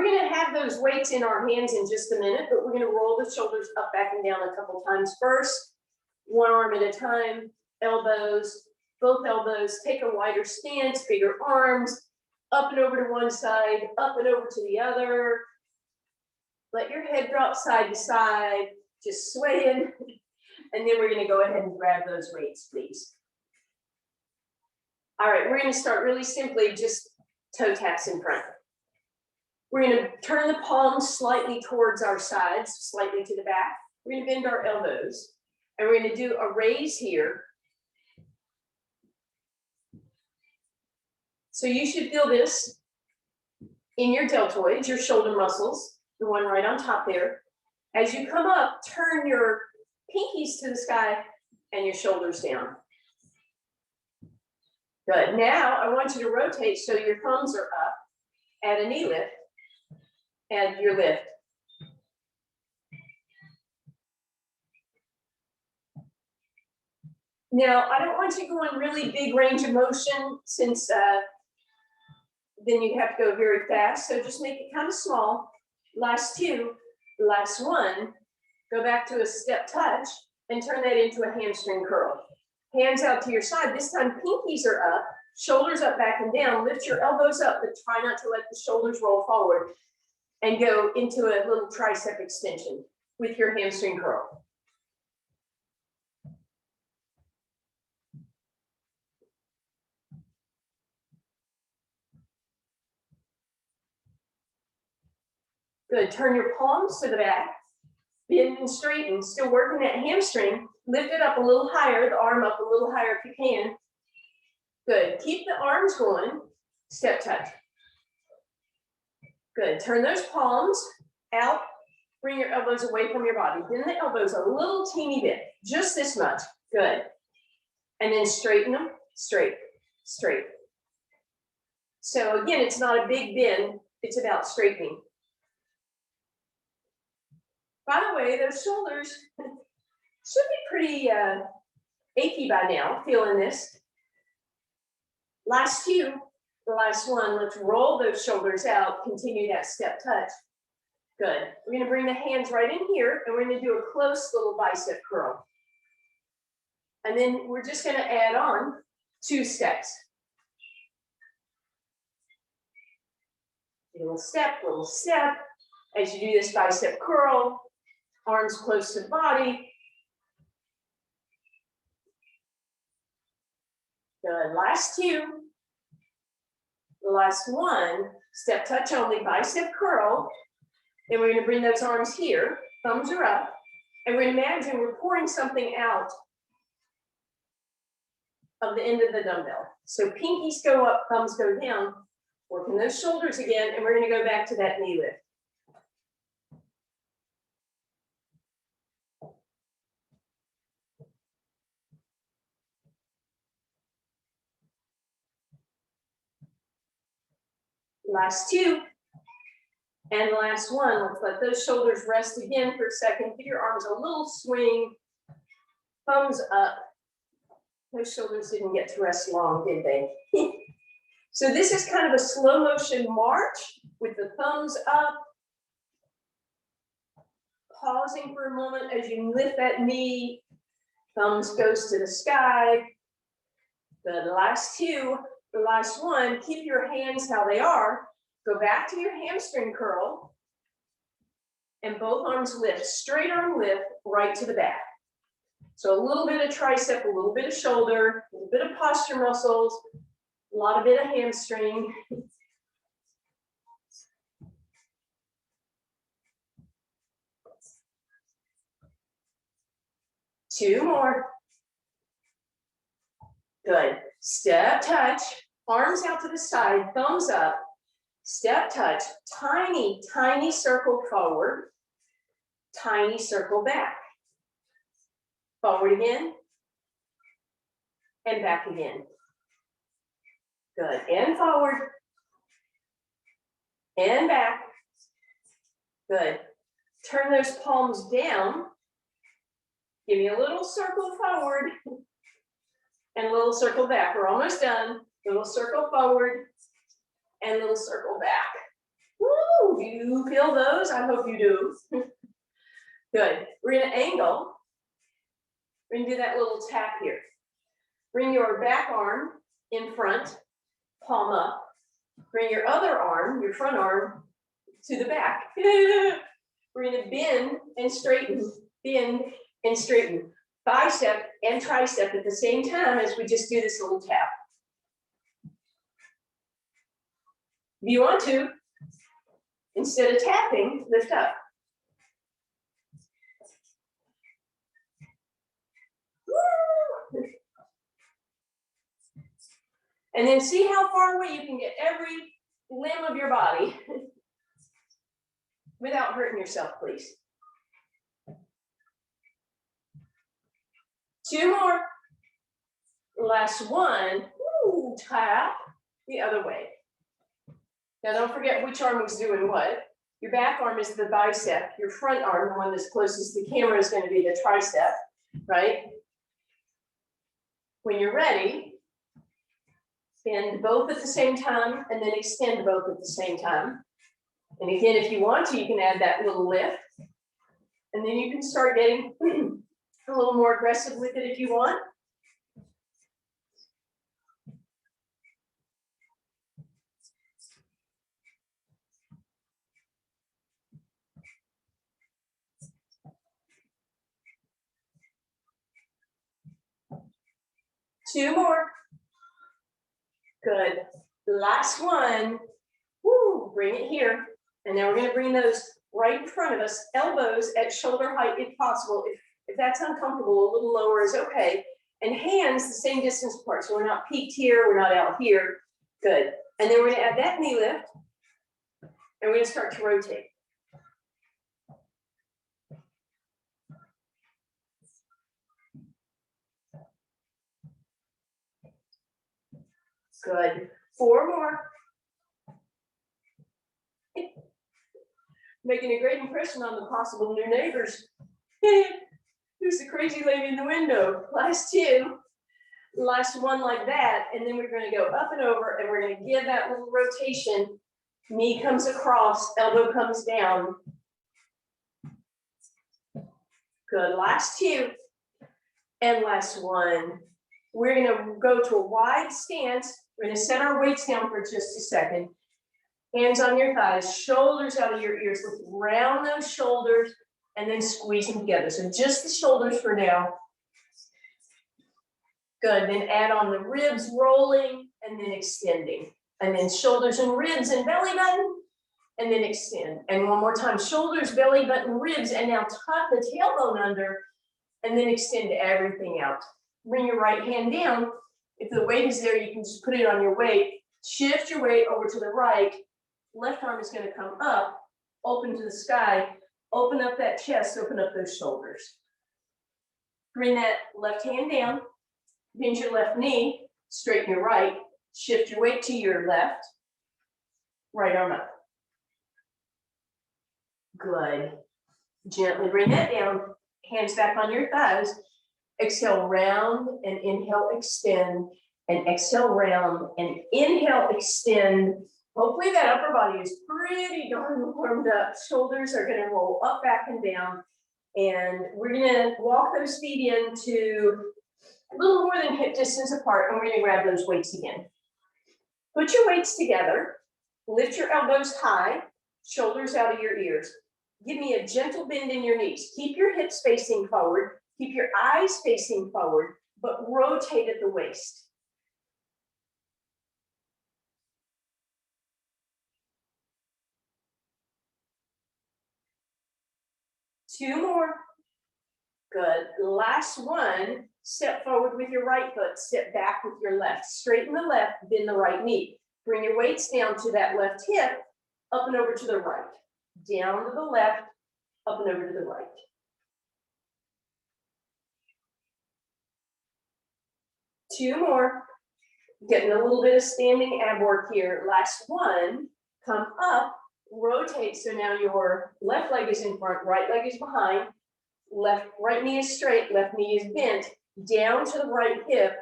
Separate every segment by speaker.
Speaker 1: We're going to have those weights in our hands in just a minute, but we're going to roll the shoulders up, back, and down a couple times first. One arm at a time, elbows, both elbows. Take a wider stance, bigger arms, up and over to one side, up and over to the other. Let your head drop side to side, just sway in. And then we're going to go ahead and grab those weights, please. All right, we're going to start really simply, just toe taps in front. We're going to turn the palms slightly towards our sides, slightly to the back. We're going to bend our elbows, and we're going to do a raise here. So you should feel this in your deltoids, your shoulder muscles, the one right on top there. As you come up, turn your pinkies to the sky and your shoulders down. Good. Now I want you to rotate so your thumbs are up at a knee lift and your lift. Now I don't want you going really big range of motion, since then you have to go very fast. So just make it kind of small. Last two, last one, go back to a step touch and turn that into a hamstring curl. Hands out to your side. This time pinkies are up, shoulders up, back and down. Lift your elbows up, but try not to let the shoulders roll forward, and go into a little tricep extension with your hamstring curl. Good. Turn your palms to the back. Bend and straighten. Still working that hamstring. Lift it up a little higher, the arm up a little higher if you can. Good. Keep the arms going. Step touch. Good. Turn those palms out. Bring your elbows away from your body. Bend the elbows a little teeny bit. Just this much. Good. And then straighten them. Straight. Straight. So again, it's not a big bend. It's about straightening. By the way, those shoulders should be pretty achy by now, feeling this. Last two, the last one, let's roll those shoulders out, continue that step touch. Good. We're going to bring the hands right in here, and we're going to do a close little bicep curl. And then we're just going to add on 2 steps. Little step, little step. As you do this bicep curl, arms close to the body. Good. Last two. Last one. Step touch only, bicep curl. And we're going to bring those arms here. Thumbs are up. And we're going to imagine we're pouring something out of the end of the dumbbell. So pinkies go up, thumbs go down. Working those shoulders again. And we're going to go back to that knee lift. Last two, and last one. Let's let those shoulders rest again for a second. Give your arms a little swing, thumbs up. Those shoulders didn't get to rest long, did they? So this is kind of a slow motion march with the thumbs up. Pausing for a moment as you lift that knee. Thumbs goes to the sky. The last two. The last one, keep your hands how they are. Go back to your hamstring curl. And both arms lift. Straight arm lift right to the back. So a little bit of tricep, a little bit of shoulder, a little bit of posture muscles, a lot of bit of hamstring. Two more. Good. Step touch, arms out to the side, thumbs up, step touch, tiny, tiny circle forward, tiny circle back. Forward again, and back again. Good, and forward, and back. Good. Turn those palms down. Give me a little circle forward. And a little circle back. We're almost done. Little circle forward and little circle back. Woo! Do you feel those? I hope you do. Good. We're gonna angle. We're gonna do that little tap here. Bring your back arm in front, palm up. Bring your other arm, your front arm, to the back. We're gonna bend and straighten, bend and straighten. Bicep and tricep at the same time as we just do this little tap. If you want to, instead of tapping, lift up. Woo! And then see how far away you can get every limb of your body without hurting yourself, please. 2 more. Last one. Woo, tap the other way. Now don't forget which arm was doing what. Your back arm is the bicep. Your front arm, the one that's closest to the camera, is going to be the tricep, right? When you're ready, bend both at the same time and then extend both at the same time. And again, if you want to, you can add that little lift. And then you can start getting a little more aggressive with it if you want. Two more. Good. Last one. Woo, bring it here. And now we're going to bring those right in front of us, elbows at shoulder height if possible. If that's uncomfortable, a little lower is okay. And hands the same distance apart. So we're not peaked here, we're not out here. Good. And then we're going to add that knee lift. And we're going to start to rotate. Good. 4 more. Making a great impression on the possible new neighbors. Who's the crazy lady in the window? Last 2. Last one like that. And then we're going to go up and over and we're going to give that little rotation. Knee comes across, elbow comes down. Good. Last 2. And last one. We're going to go to a wide stance. We're going to set our weights down for just a second. Hands on your thighs, shoulders out of your ears. Look around those shoulders and then squeeze them together. So just the shoulders for now. Good. Then add on the ribs rolling and then extending. And then shoulders and ribs and belly button and then extend. And one more time, shoulders, belly button, ribs, and now tuck the tailbone under and then extend everything out. Bring your right hand down. If the weight is there, you can just put it on your weight. Shift your weight over to the right. Left arm is going to come up, open to the sky. Open up that chest, open up those shoulders. Bring that left hand down. Bend your left knee, straighten your right. Shift your weight to your left. Right arm up. Good. Gently bring that down. Hands back on your thighs. Exhale, round and inhale, extend. And exhale, round and inhale, extend. Hopefully that upper body is pretty darn warmed up. Shoulders are going to roll up, back, and down. And we're going to walk those feet into a little more than hip distance apart. And we're going to grab those weights again. Put your weights together. Lift your elbows high, shoulders out of your ears. Give me a gentle bend in your knees. Keep your hips facing forward. Keep your eyes facing forward, but rotate at the waist. Two more. Good. Last one. Step forward with your right foot. Step back with your left. Straighten the left, bend the right knee. Bring your weights down to that left hip, up and over to the right. Down to the left, up and over to the right. Two more. Getting a little bit of standing ab work here. Last one. Come up, rotate. So now your left leg is in front, right leg is behind. Right knee is straight, left knee is bent. Down to the right hip,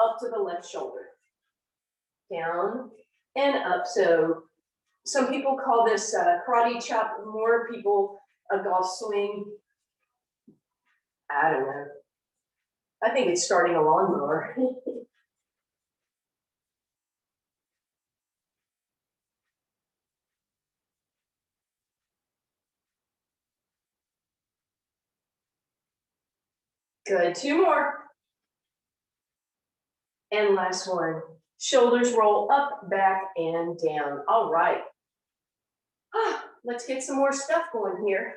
Speaker 1: up to the left shoulder. Down and up. So Some people call this karate chop, more people a golf swing. I don't know. I think it's starting a lawnmower. Good, 2 more. And last one. Shoulders roll up, back, and down. All right. Let's get some more stuff going here.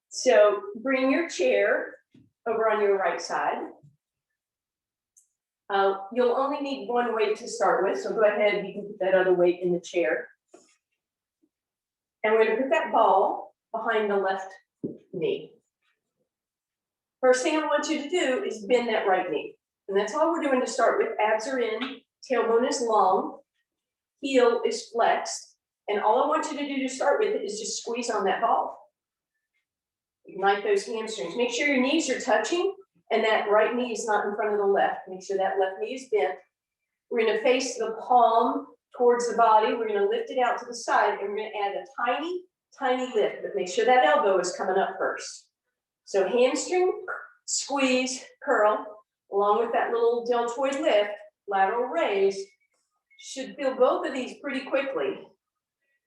Speaker 1: So bring your chair over on your right side. You'll only need 1 weight to start with, so go ahead, you can put that other weight in the chair. And we're gonna put that ball behind the left knee. First thing I want you to do is bend that right knee. And that's all we're doing to start with. Abs are in, tailbone is long, heel is flexed. And all I want you to do to start with is just squeeze on that ball. Ignite those hamstrings. Make sure your knees are touching and that right knee is not in front of the left. Make sure that left knee is bent. We're gonna face the palm towards the body. We're gonna lift it out to the side and we're gonna add a tiny, tiny lift, but make sure that elbow is coming up first. So hamstring, squeeze, curl, along with that little deltoid lift, lateral raise. Should feel both of these pretty quickly.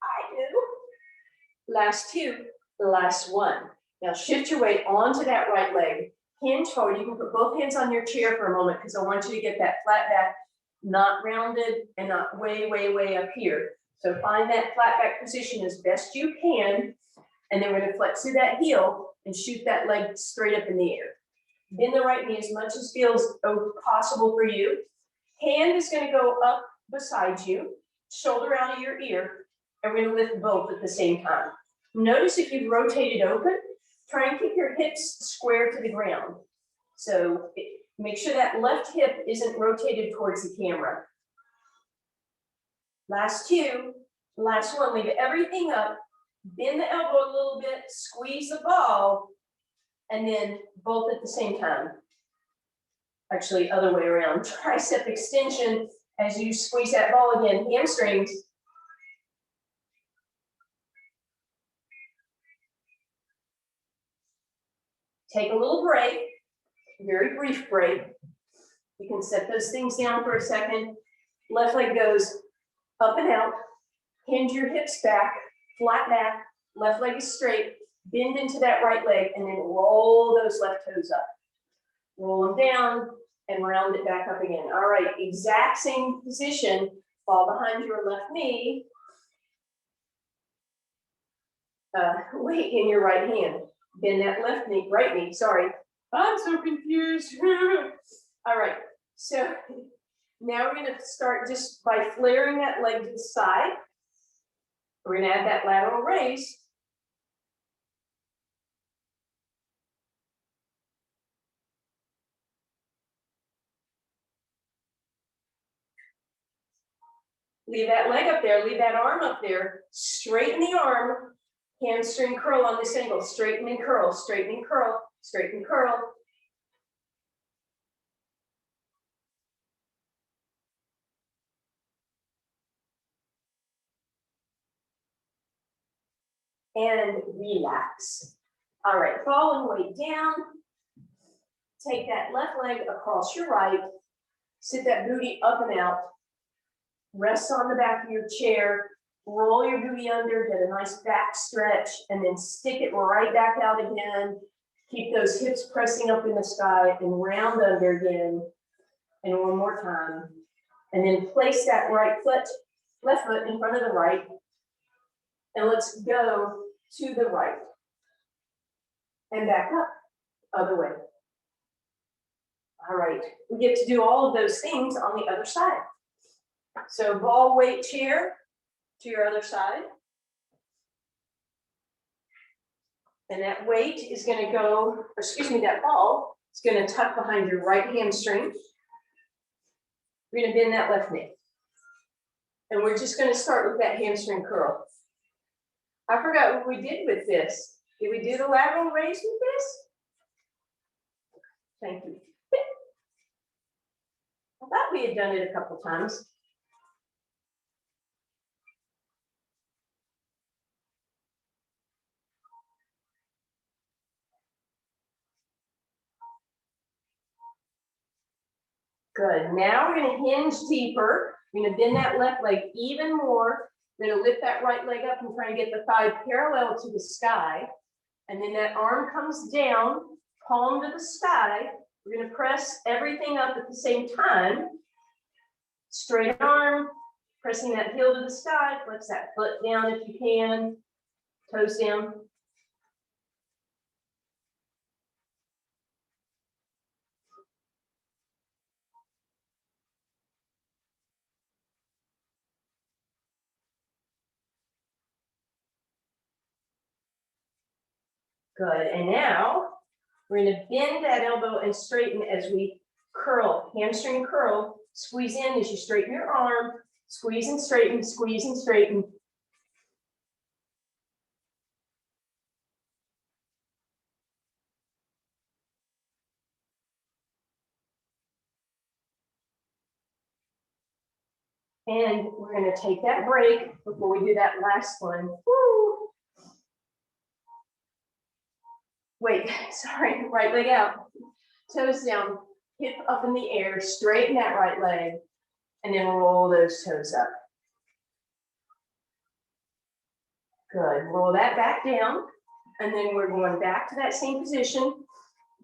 Speaker 1: I do. Last 2, last 1. Now shift your weight onto that right leg. Hinge forward. You can put both hands on your chair for a moment because I want you to get that flat back, not rounded and not way, way, way up here. So find that flat back position as best you can. And then we're going to flex through that heel and shoot that leg straight up in the air. Bend the right knee as much as feels possible for you. Hand is going to go up beside you, shoulder out of your ear, and we're going to lift both at the same time. Notice if you've rotated open, try and keep your hips square to the ground. So make sure that left hip isn't rotated towards the camera. Last 2, last 1, leave everything up, bend the elbow a little bit, squeeze the ball, and then both at the same time. Actually, other way around. Tricep extension as you squeeze that ball again, hamstrings. Take a little break, very brief break. You can set those things down for a second. Left leg goes up and out. Hinge your hips back, flat back. Left leg is straight. Bend into that right leg and then roll those left toes up. Roll them down and round it back up again. All right, exact same position. Fall behind your left knee. Weight in your right hand. Bend that left knee, right knee, sorry. I'm so confused. All right, so now we're gonna start just by flaring that leg to the side. We're gonna add that lateral raise. Leave that leg up there, leave that arm up there. Straighten the arm, hamstring curl on this angle. Straighten and curl, straighten and curl, straighten and curl. And relax. All right, fall and weight down. Take that left leg across your right. Sit that booty up and out. Rest on the back of your chair. Roll your booty under, get a nice back stretch, and then stick it right back out again. Keep those hips pressing up in the sky and round under again. And one more time. And then place that right foot, left foot in front of the right. And let's go to the right. And back up, other way. All right, we get to do all of those things on the other side. So ball weight chair to your other side. And that weight is going to go, or excuse me, that ball is going to tuck behind your right hamstring. We're going to bend that left knee. And we're just going to start with that hamstring curl. I forgot what we did with this. Did we do the lateral raise with this? Thank you. I thought we had done it a couple times. Good. Now we're going to hinge deeper. We're going to bend that left leg even more. We're going to lift that right leg up and try and get the thigh parallel to the sky. And then that arm comes down, palm to the sky. We're going to press everything up at the same time. Straight arm, pressing that heel to the sky. Flex that foot down if you can. Toes down. Good. And now we're going to bend that elbow and straighten as we curl, hamstring curl. Squeeze in as you straighten your arm. Squeeze and straighten, squeeze and straighten. And we're going to take that break before we do that last one. Woo. Wait, sorry, right leg out. Toes down, hip up in the air, straighten that right leg, and then roll those toes up. Good, roll that back down, and then we're going back to that same position.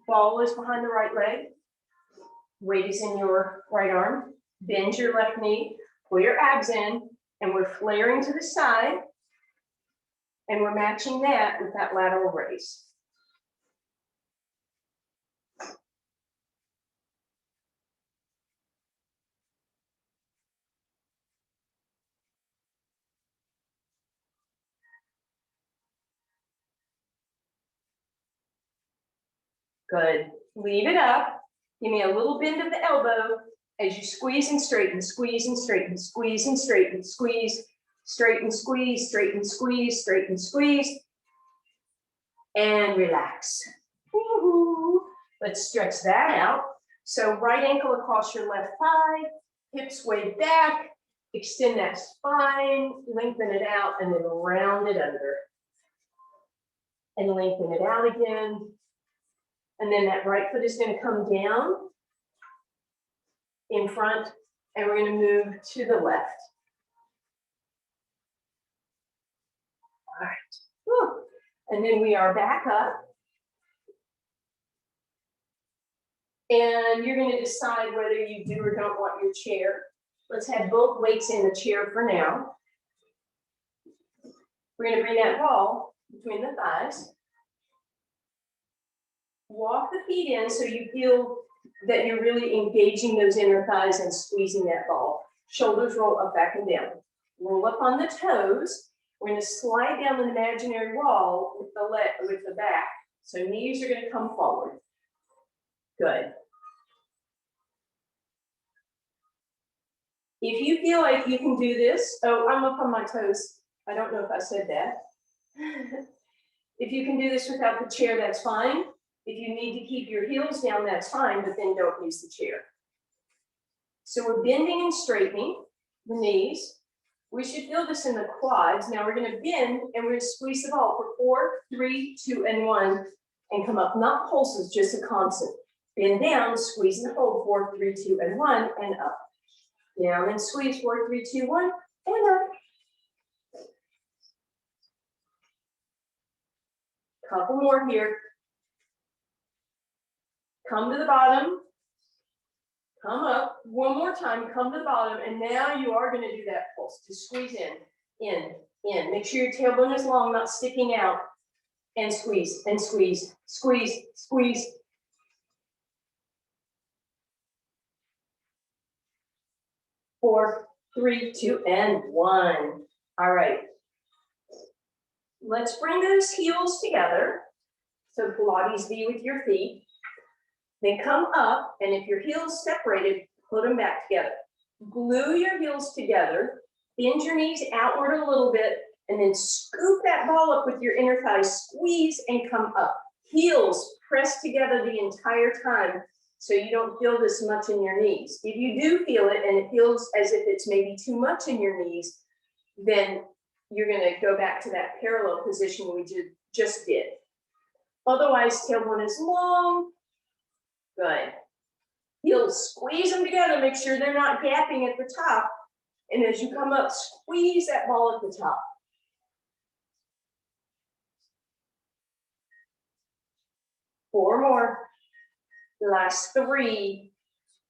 Speaker 1: Ball is behind the right leg. Weight is in your right arm. Bend your left knee, pull your abs in, and we're flaring to the side, and we're matching that with that lateral raise. Good. Leave it up. Give me a little bend of the elbow as you squeeze and straighten, squeeze and straighten, squeeze and straighten, squeeze, straighten, squeeze, straighten, squeeze, straighten, squeeze, and relax. Woo-hoo. Let's stretch that out. So right ankle across your left thigh, hips way back, extend that spine, lengthen it out, and then round it under. And lengthen it out again. And then that right foot is going to come down in front, and we're going to move to the left. All right. Whew. And then we are back up. And you're going to decide whether you do or don't want your chair. Let's have both weights in the chair for now. We're going to bring that ball between the thighs. Walk the feet in so you feel that you're really engaging those inner thighs and squeezing that ball. Shoulders roll up, back, and down. Roll up on the toes. We're going to slide down an imaginary wall with the leg, with the back. So knees are going to come forward. Good. If you feel like you can do this, oh, I'm up on my toes. I don't know if I said that. If you can do this without the chair, that's fine. If you need to keep your heels down, that's fine, but then don't use the chair. So we're bending and straightening the knees. We should feel this in the quads. Now we're going to bend and we're going to squeeze the ball for 4, 3, 2, and 1, and come up. Not pulses, just a constant. Bend down, squeeze and hold 4, 3, 2, and 1, and up. Down and squeeze 4, 3, 2, 1, and up. Couple more here. Come to the bottom. Come up. One more time. Come to the bottom. And now you are going to do that pulse. Just squeeze in. Make sure your tailbone is long, not sticking out. And squeeze, and squeeze, squeeze, squeeze. Four, 3, 2, and 1. All right. Let's bring those heels together. So Pilates V with your feet. Then come up, and if your heels separated, put them back together. Glue your heels together, bend your knees outward a little bit, and then scoop that ball up with your inner thighs, squeeze and come up. Heels press together the entire time so you don't feel this much in your knees. If you do feel it and it feels as if it's maybe too much in your knees, then you're going to go back to that parallel position we just did. Otherwise, tailbone is long. Good. Heels, squeeze them together, make sure they're not gapping at the top. And as you come up, squeeze that ball at the top. Four more. Last three.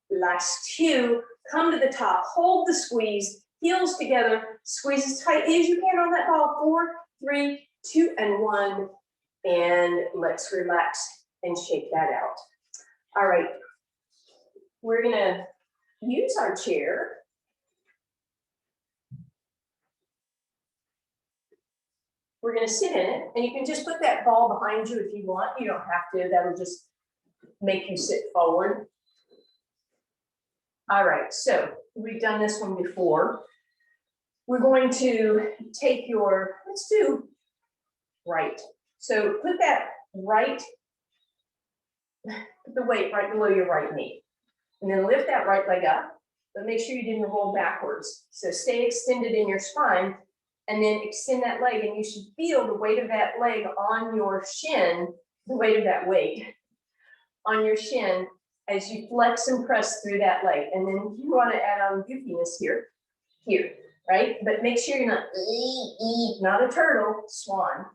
Speaker 1: Last two. Come to the top, hold the squeeze, heels together, squeeze as tight as you can on that ball. 4, 3, 2, and 1. And let's relax and shake that out. All right. We're gonna use our chair. We're gonna sit in it, and you can just put that ball behind you if you want. You don't have to, that'll just make you sit forward. All right, so we've done this one before. We're going to take your, let's do right. So put that right, put the weight right below your right knee. And then lift that right leg up, but make sure you didn't roll backwards. So stay extended in your spine, and then extend that leg, and you should feel the weight of that leg on your shin, the weight of that weight on your shin as you flex and press through that leg. And then if you want to add on goofiness here, right? But make sure you're not a turtle, swan.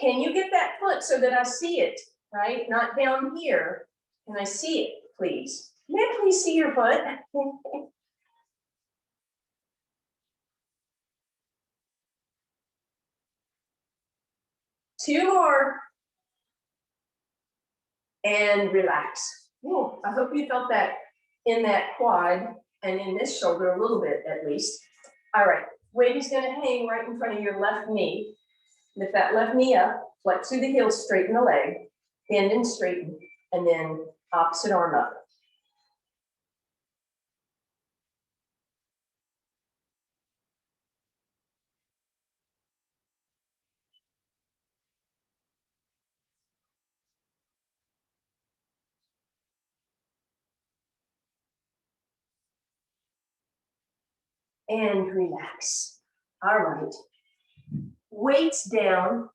Speaker 1: Can you get that foot so that I see it, right? Not down here. Can I see it, please? May I please see your foot? Two more. And relax. Ooh, I hope you felt that in that quad and in this shoulder a little bit at least. All right, weight is gonna hang right in front of your left knee. Lift that left knee up, flex through the heels, straighten the leg, bend and straighten, and then opposite arm up. And relax. All right. Weights down,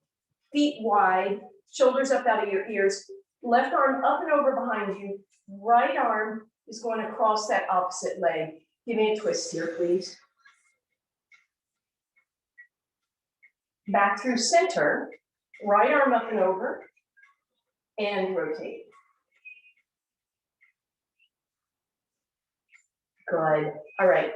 Speaker 1: feet wide, shoulders up out of your ears, left arm up and over behind you, right arm is going to cross that opposite leg. Give me a twist here, please. Back through center, right arm up and over, and rotate. Good. All right.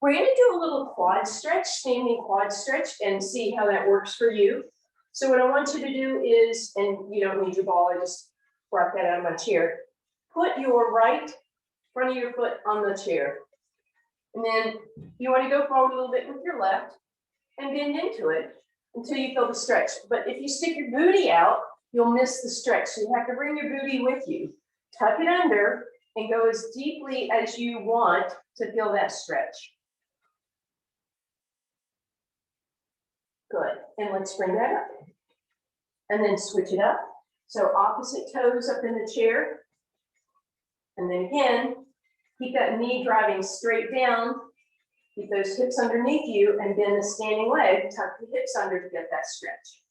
Speaker 1: We're going to do a little quad stretch, standing quad stretch, and see how that works for you. So what I want you to do is, and you don't need your ball, I just brought that out of my chair. Put your right front of your foot on the chair. And then you want to go forward a little bit with your left and bend into it until you feel the stretch. But if you stick your booty out, you'll miss the stretch. So you have to bring your booty with you. Tuck it under and go as deeply as you want to feel that stretch. Good. And let's bring that up. And then switch it up. So opposite toes up in the chair. And then again, keep that knee driving straight down. Keep those hips underneath you and bend the standing leg. Tuck the hips under to get that stretch.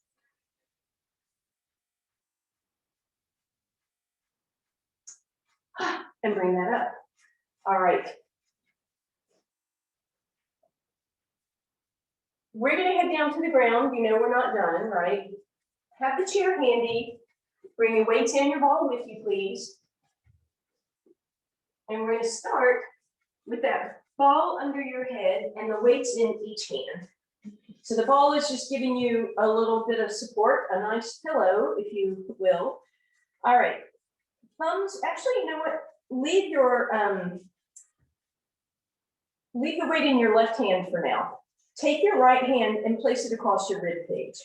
Speaker 1: And bring that up. All right. We're going to head down to the ground. You know we're not done, right? Have the chair handy. Bring your weights and your ball with you, please. And we're going to start with that ball under your head and the weights in each hand. So the ball is just giving you a little bit of support, a nice pillow, if you will. All right. Thumbs, actually, you know what? Leave the weight in your left hand for now. Take your right hand and place it across your rib cage.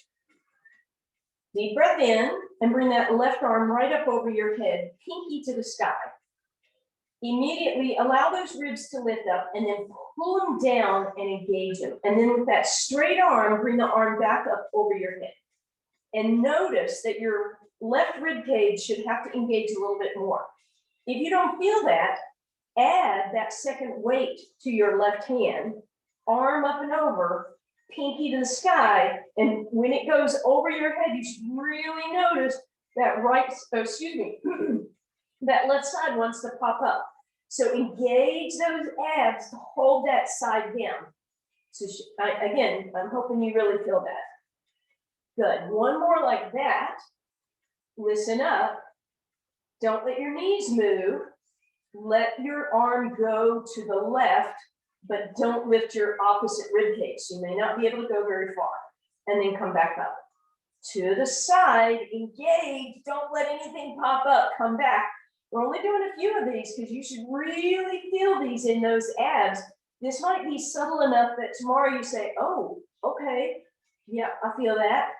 Speaker 1: Deep breath in and bring that left arm right up over your head, pinky to the sky. Immediately allow those ribs to lift up and then pull them down and engage them. And then with that straight arm, bring the arm back up over your head. And notice that your left rib cage should have to engage a little bit more. If you don't feel that, add that second weight to your left hand, arm up and over, pinky to the sky, and when it goes over your head, you should really notice that right, that left side wants to pop up. So engage those abs to hold that side down. So again, I'm hoping you really feel that. Good. One more like that. Listen up. Don't let your knees move. Let your arm go to the left, but don't lift your opposite rib cage. You may not be able to go very far. And then come back up. To the side, engage. Don't let anything pop up. Come back. We're only doing a few of these because you should really feel these in those abs. This might be subtle enough that tomorrow you say, oh, okay, yeah, I feel that.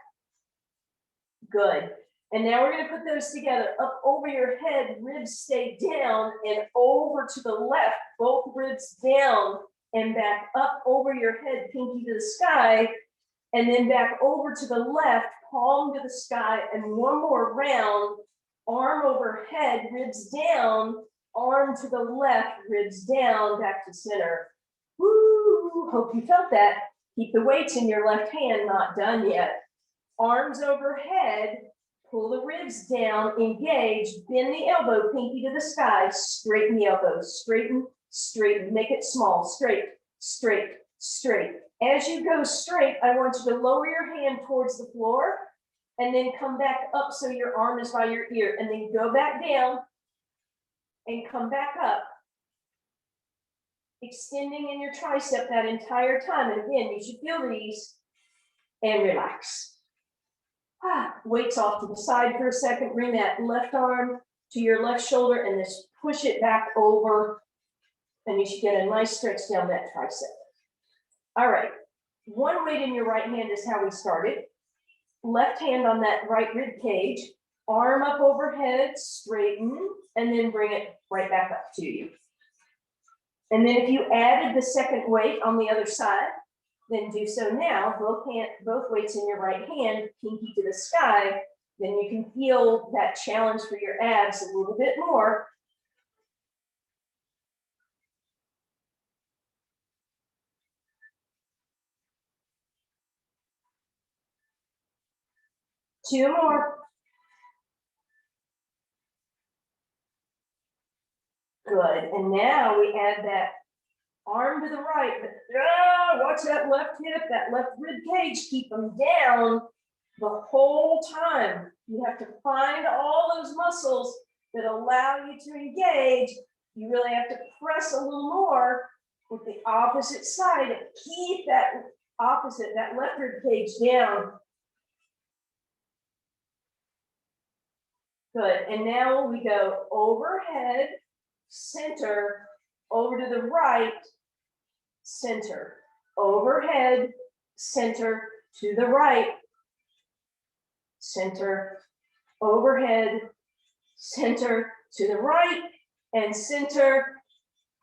Speaker 1: Good. And now we're going to put those together. Up over your head, ribs stay down, and over to the left, both ribs down and back up over your head, pinky to the sky, and then back over to the left, palm to the sky, and one more round, arm overhead, ribs down, arm to the left, ribs down, back to center. Woo! Hope you felt that. Keep the weights in your left hand, not done yet. Arms overhead, pull the ribs down, engage, bend the elbow, pinky to the sky, straighten the elbow, straighten, straighten, make it small, straight, straight, straight. As you go straight, I want you to lower your hand towards the floor and then come back up so your arm is by your ear, and then go back down and come back up, extending in your tricep that entire time. And again, you should feel these and relax. Weights off to the side for a second. Bring that left arm to your left shoulder and just push it back over, and you should get a nice stretch down that tricep. All right, one weight in your right hand is how we started. Left hand on that right rib cage, arm up overhead, straighten, and then bring it right back up to you. And then if you added the second weight on the other side, then do so now. Both weights in your right hand, pinky to the sky, then you can feel that challenge for your abs a little bit more. Two more. Good. And now we add that arm to the right. Watch that left hip, that left rib cage. Keep them down the whole time. You have to find all those muscles that allow you to engage. You really have to press a little more with the opposite side. Keep that opposite, that left rib cage down. Good. And now we go overhead, center, over to the right, center, overhead, center, to the right, center, overhead, center, to the right, and center.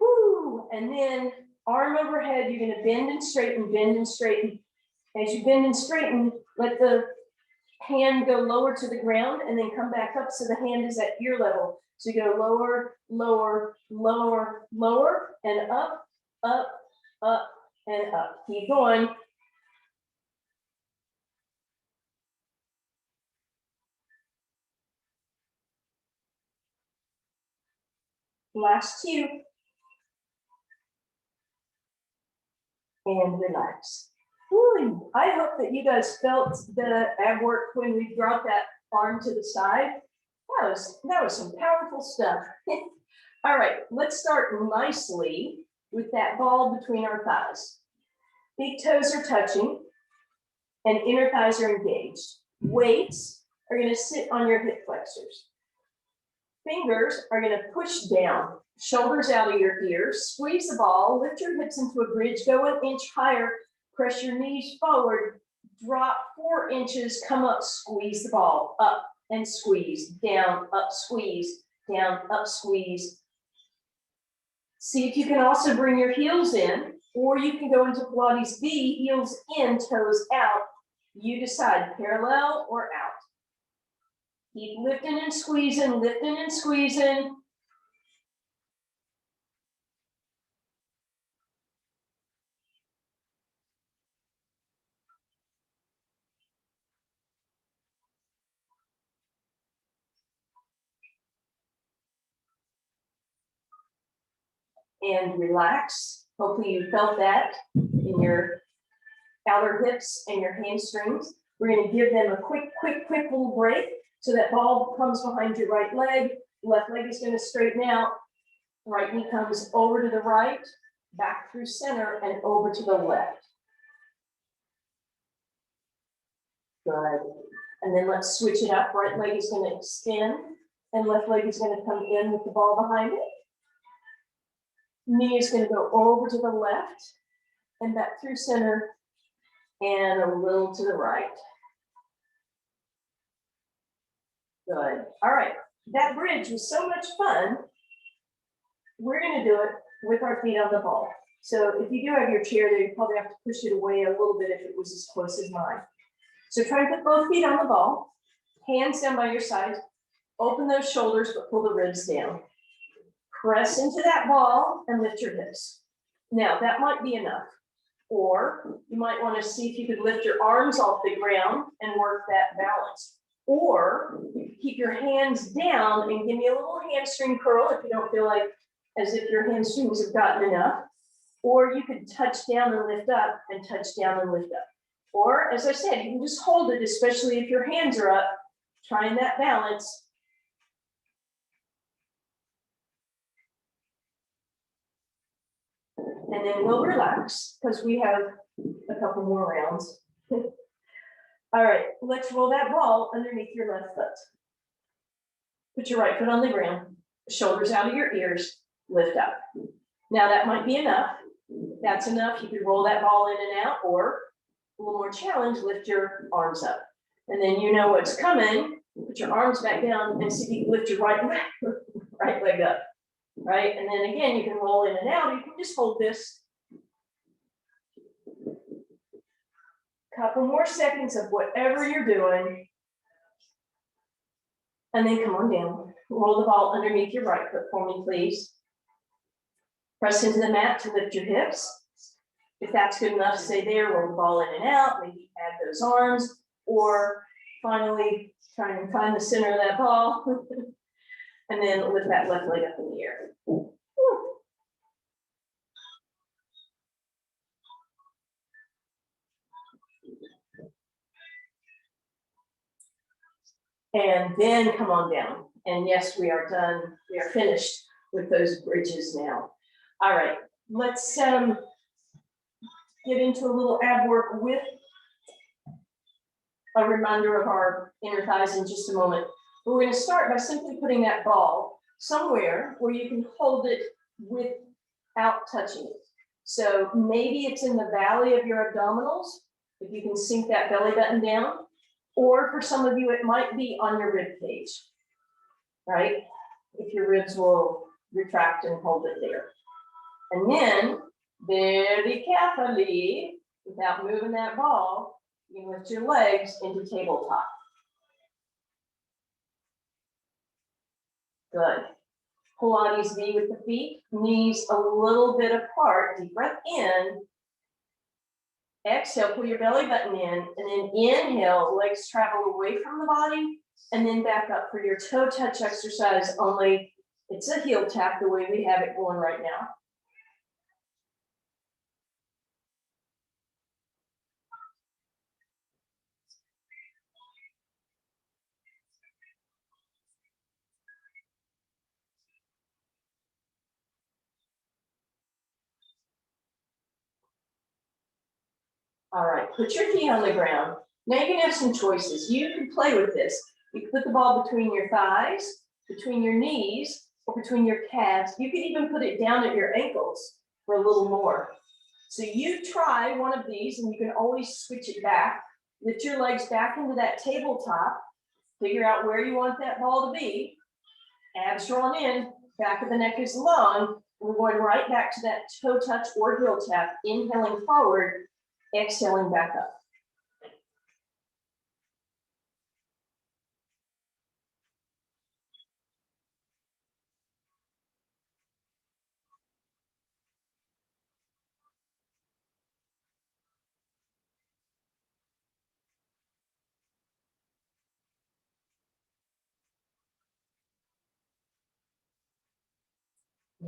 Speaker 1: Woo! And then arm overhead, you're going to bend and straighten, bend and straighten. As you bend and straighten, let the hand go lower to the ground and then come back up so the hand is at ear level. So you go lower, lower, lower, lower, and up, up, up, and up. Keep going. Last two. And relax. Whew. I hope that you guys felt the ab work when we brought that arm to the side. That was some powerful stuff. All right, let's start nicely with that ball between our thighs. Big toes are touching and inner thighs are engaged. Weights are going to sit on your hip flexors. Fingers are going to push down, shoulders out of your ears, squeeze the ball, lift your hips into a bridge, go an inch higher, press your knees forward, drop 4 inches, come up, squeeze the ball, up and squeeze, down, up, squeeze, down, up, squeeze. See if you can also bring your heels in, or you can go into Pilates V, heels in, toes out. You decide, parallel or out. Keep lifting and squeezing, lifting and squeezing. and relax. Hopefully you felt that in your outer hips and your hamstrings. We're going to give them a quick little break. So that ball comes behind your right leg. Left leg is going to straighten out. Right knee comes over to the right, back through center, and over to the left. Good. And then let's switch it up. Right leg is going to extend, and left leg is going to come in with the ball behind it. Knee is going to go over to the left, and back through center, and a little to the right. Good. All right. That bridge was so much fun. We're going to do it with our feet on the ball. So if you do have your chair there, you probably have to push it away a little bit if it was as close as mine. So try and put both feet on the ball, hands down by your sides, open those shoulders, but pull the ribs down. Press into that ball and lift your hips. Now that might be enough. Or you might want to see if you could lift your arms off the ground and work that balance. Or keep your hands down and give me a little hamstring curl if you don't feel like as if your hamstrings have gotten enough. Or you could touch down and lift up and touch down and lift up. Or as I said, you can just hold it, especially if your hands are up, trying that balance. And then we'll relax because we have a couple more rounds. All right, let's roll that ball underneath your left foot. Put your right foot on the ground, shoulders out of your ears, lift up. Now that might be enough. That's enough. You could roll that ball in and out, or a little more challenge, lift your arms up. And then you know what's coming. Put your arms back down and see if you can lift your right leg up. Right? And then again, you can roll in and out. You can just hold this. Couple more seconds of whatever you're doing. And then come on down. Roll the ball underneath your right foot for me, please. Press into the mat to lift your hips. If that's good enough, stay there. Roll the ball in and out. Maybe add those arms. Or finally, try and find the center of that ball. And then lift that left leg up in the air. And then come on down. And yes, we are done. We are finished with those bridges now. All right, let's get into a little ab work with a reminder of our inner thighs in just a moment. But we're going to start by simply putting that ball somewhere where you can hold it without touching it. So maybe it's in the valley of your abdominals, if you can sink that belly button down. Or for some of you, it might be on your rib cage, right? If your ribs will retract and hold it there. And then, very carefully, without moving that ball, you lift your legs into tabletop. Good. Pilates V with the feet, knees a little bit apart. Deep breath in. Exhale, pull your belly button in, and then inhale, legs travel away from the body, and then back up for your toe touch exercise, only it's a heel tap the way we have it going right now. All right, put your feet on the ground. Now you can have some choices. You can play with this. You can put the ball between your thighs, between your knees, or between your calves. You can even put it down at your ankles for a little more. So you try one of these, and you can always switch it back. Lift your legs back into that tabletop. Figure out where you want that ball to be. Abs drawn in, back of the neck is long. We're going right back to that toe touch or heel tap, inhaling forward, exhaling back up.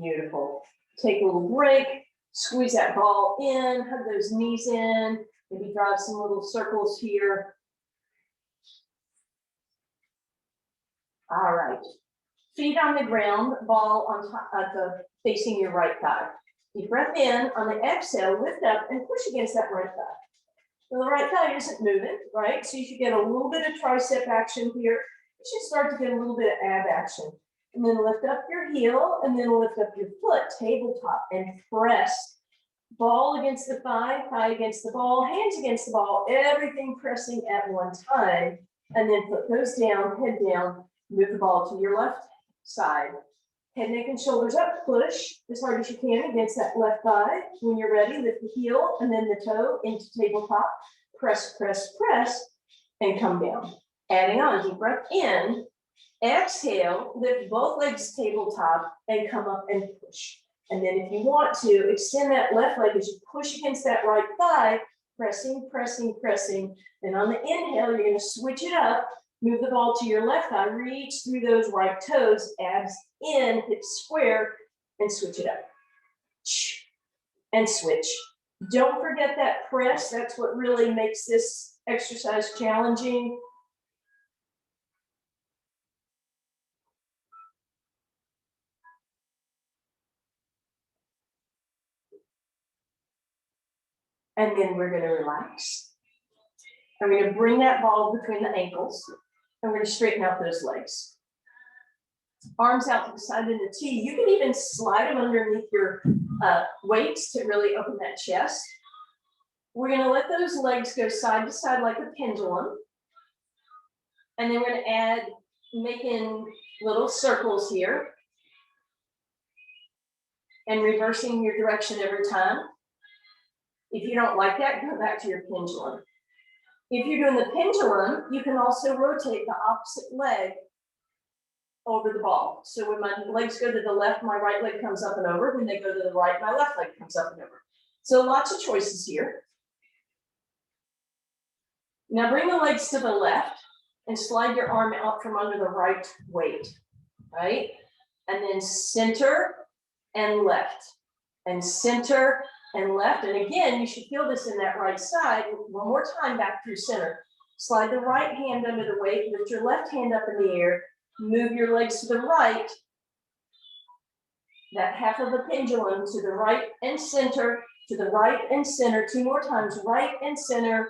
Speaker 1: Beautiful. Take a little break, squeeze that ball in, hug those knees in, maybe drive some little circles here. All right, feet on the ground, ball on top of facing your right thigh. Deep breath in, on the exhale, lift up and push against that right thigh. So the right thigh isn't moving, right? So you should get a little bit of tricep action here. You should start to get a little bit of ab action. And then lift up your heel and then lift up your foot, tabletop, and press. Ball against the thigh, thigh against the ball, hands against the ball, everything pressing at one time. And then foot goes down, head down, move the ball to your left side. Head, neck, and shoulders up, push as hard as you can against that left thigh. When you're ready, lift the heel and then the toe into tabletop. Press, press, press, and come down. Adding on, deep breath in. Exhale, lift both legs tabletop and come up and push. And then if you want to, extend that left leg as you push against that right thigh, pressing, pressing, pressing. And on the inhale, you're going to switch it up. Move the ball to your left thigh, reach through those right toes, abs in, hips square, and switch it up. And switch. Don't forget that press. That's what really makes this exercise challenging. And then we're going to relax. I'm going to bring that ball between the ankles. And we're going to straighten out those legs. Arms out to the side in the T. You can even slide them underneath your weights to really open that chest. We're going to let those legs go side to side like a pendulum. And then we're going to add, making little circles here. And reversing your direction every time. If you don't like that, go back to your pendulum. If you're doing the pendulum, you can also rotate the opposite leg over the ball. So when my legs go to the left, my right leg comes up and over. When they go to the right, my left leg comes up and over. So lots of choices here. Now bring the legs to the left and slide your arm out from under the right weight, right? And then center and left, and center and left. And again, you should feel this in that right side. One more time, back through center. Slide the right hand under the weight, lift your left hand up in the air, move your legs to the right, that half of the pendulum to the right and center, to the right and center, 2 more times, right and center,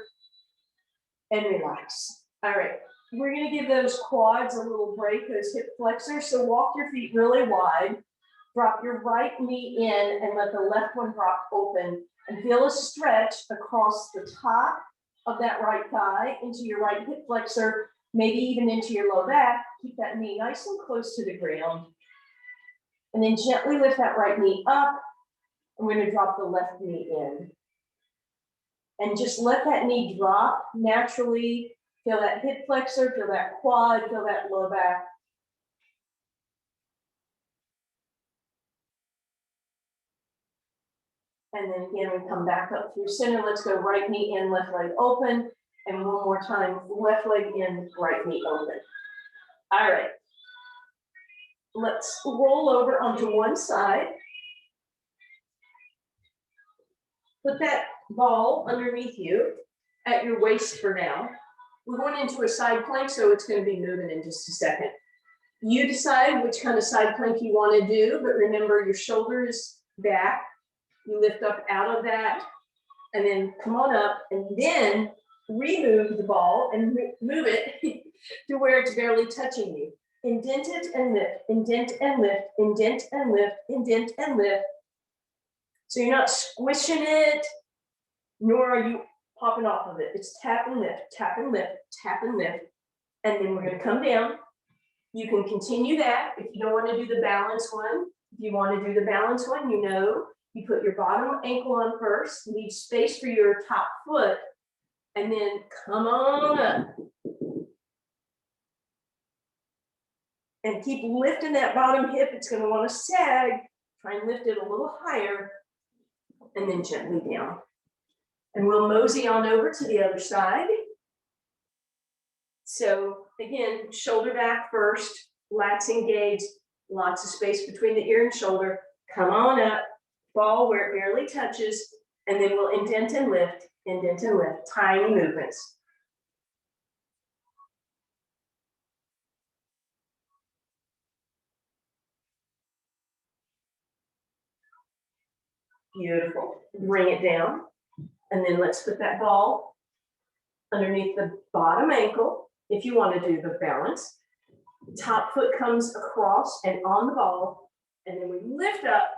Speaker 1: and relax. All right, we're gonna give those quads a little break, those hip flexors, so walk your feet really wide, drop your right knee in and let the left one drop open, and feel a stretch across the top of that right thigh into your right hip flexor, maybe even into your low back. Keep that knee nice and close to the ground. And then gently lift that right knee up. I'm going to drop the left knee in. And just let that knee drop naturally. Feel that hip flexor, feel that quad, feel that low back. And then again, we come back up through center. Let's go right knee in, left leg open. And one more time, left leg in, right knee open. All right. Let's roll over onto one side. Put that ball underneath you at your waist for now. We're going into a side plank, so it's going to be moving in just a second. You decide which kind of side plank you want to do, but remember your shoulders back. You lift up out of that, and then come on up, and then remove the ball and move it to where it's barely touching you. Indent it and lift, indent and lift, indent and lift, indent and lift. So you're not squishing it, nor are you popping off of it. It's tap and lift, tap and lift, tap and lift. And then we're going to come down. You can continue that if you don't want to do the balance one. If you want to do the balance one, you know, you put your bottom ankle on first, leave space for your top foot, and then come on up. And keep lifting that bottom hip. It's going to want to sag. Try and lift it a little higher, and then gently down. And we'll mosey on over to the other side. So again, shoulder back first, lats engaged, lots of space between the ear and shoulder. Come on up, ball where it barely touches, and then we'll indent and lift, tiny movements. Beautiful. Bring it down, and then let's put that ball underneath the bottom ankle if you want to do the balance. Top foot comes across and on the ball, and then we lift up.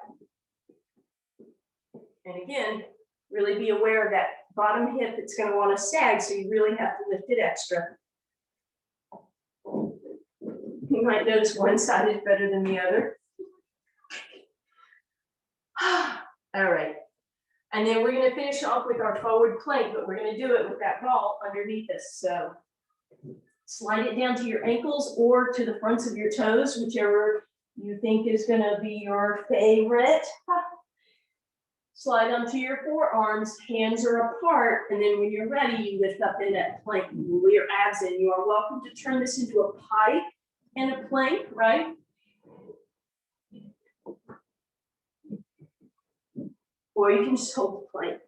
Speaker 1: And again, really be aware of that bottom hip. It's going to want to sag, so you really have to lift it extra. You might notice one side is better than the other. All right. And then we're going to finish off with our forward plank, but we're going to do it with that ball underneath us. So slide it down to your ankles or to the fronts of your toes, whichever you think is going to be your favorite. Slide onto your forearms, hands are apart, and then when you're ready, you lift up in that plank, pull your abs in. You are welcome to turn this into a pike and a plank, right? Or you can just hold the plank.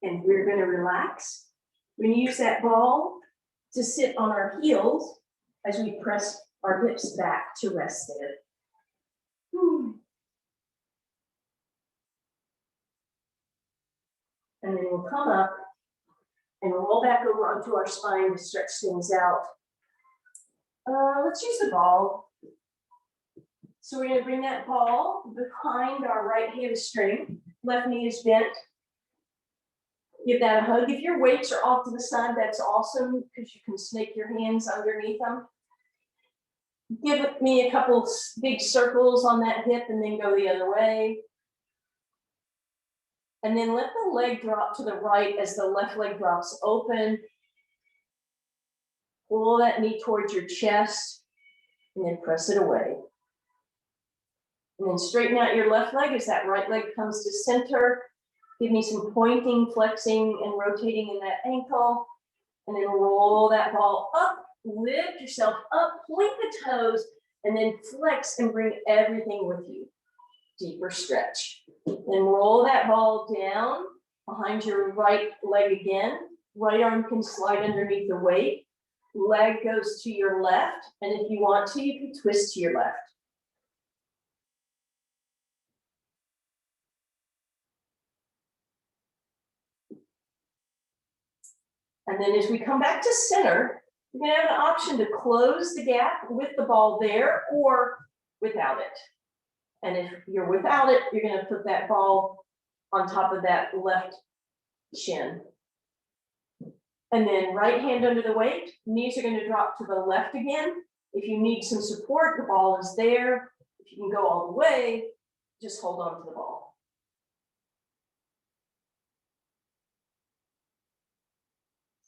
Speaker 1: And we're going to relax. We're going to use that ball to sit on our heels as we press our hips back to rest there. And then we'll come up and roll back over onto our spine to stretch things out. Let's use the ball. So we're going to bring that ball behind our right hamstring. Left knee is bent. Give that a hug. If your weights are off to the side, that's awesome because you can snake your hands underneath them. Give me a couple big circles on that hip and then go the other way. And then let the leg drop to the right as the left leg drops open. Pull that knee towards your chest and then press it away. And then straighten out your left leg as that right leg comes to center. Give me some pointing, flexing, and rotating in that ankle. And then roll that ball up, lift yourself up, point the toes, and then flex and bring everything with you. Deeper stretch. Then roll that ball down behind your right leg again. Right arm can slide underneath the weight. Leg goes to your left, and if you want to, you can twist to your left. And then as we come back to center, you're going to have an option to close the gap with the ball there or without it. And if you're without it, you're going to put that ball on top of that left shin. And then right hand under the weight, knees are going to drop to the left again. If you need some support, the ball is there. If you can go all the way, just hold on to the ball.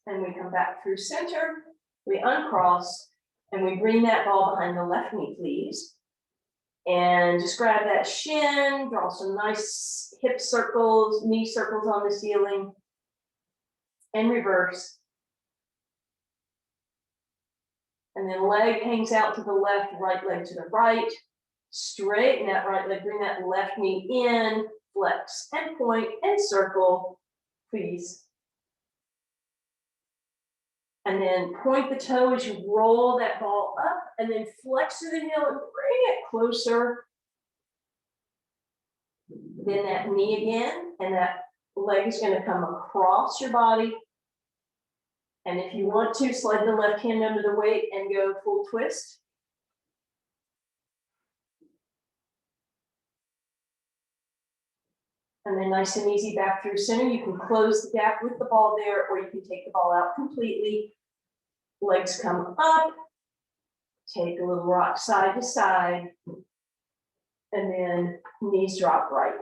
Speaker 1: And we come back through center, we uncross, and we bring that ball behind the left knee, please. And just grab that shin, draw some nice hip circles, knee circles on the ceiling, and reverse. And then leg hangs out to the left, right leg to the right. Straighten that right leg, bring that left knee in, flex and point and circle, please. And then point the toe as you roll that ball up, and then flex to the heel and bring it closer. Then that knee again, and that leg is going to come across your body. And if you want to, slide the left hand under the weight and go full twist. And then nice and easy back through center. You can close the gap with the ball there, or you can take the ball out completely. Legs come up, take a little rock side to side, and then knees drop right.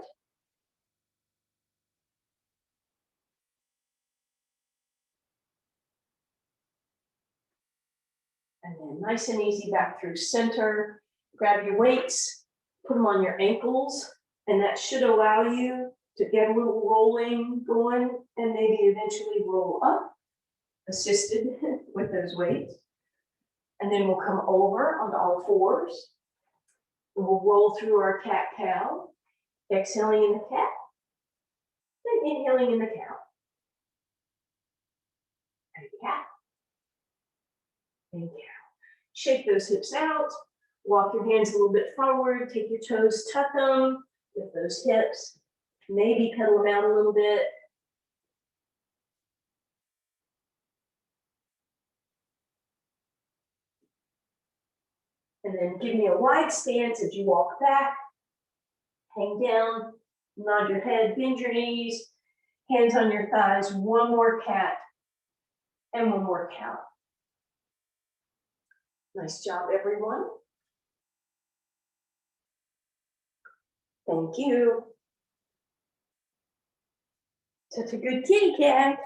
Speaker 1: And then nice and easy back through center. Grab your weights, put them on your ankles, and that should allow you to get a little rolling going and maybe eventually roll up. assisted with those weights. And then we'll come over onto all fours. We'll roll through our cat-cow, exhaling in the cat, then inhaling in the cow. And cat, and cow. Shake those hips out, walk your hands a little bit forward, take your toes, tuck them, lift those hips, maybe pedal them out a little bit. And then give me a wide stance as you walk back, hang down, nod your head, bend your knees, hands on your thighs, one more cat, and one more cow. Nice job, everyone. Thank you. Such a good kitty cat.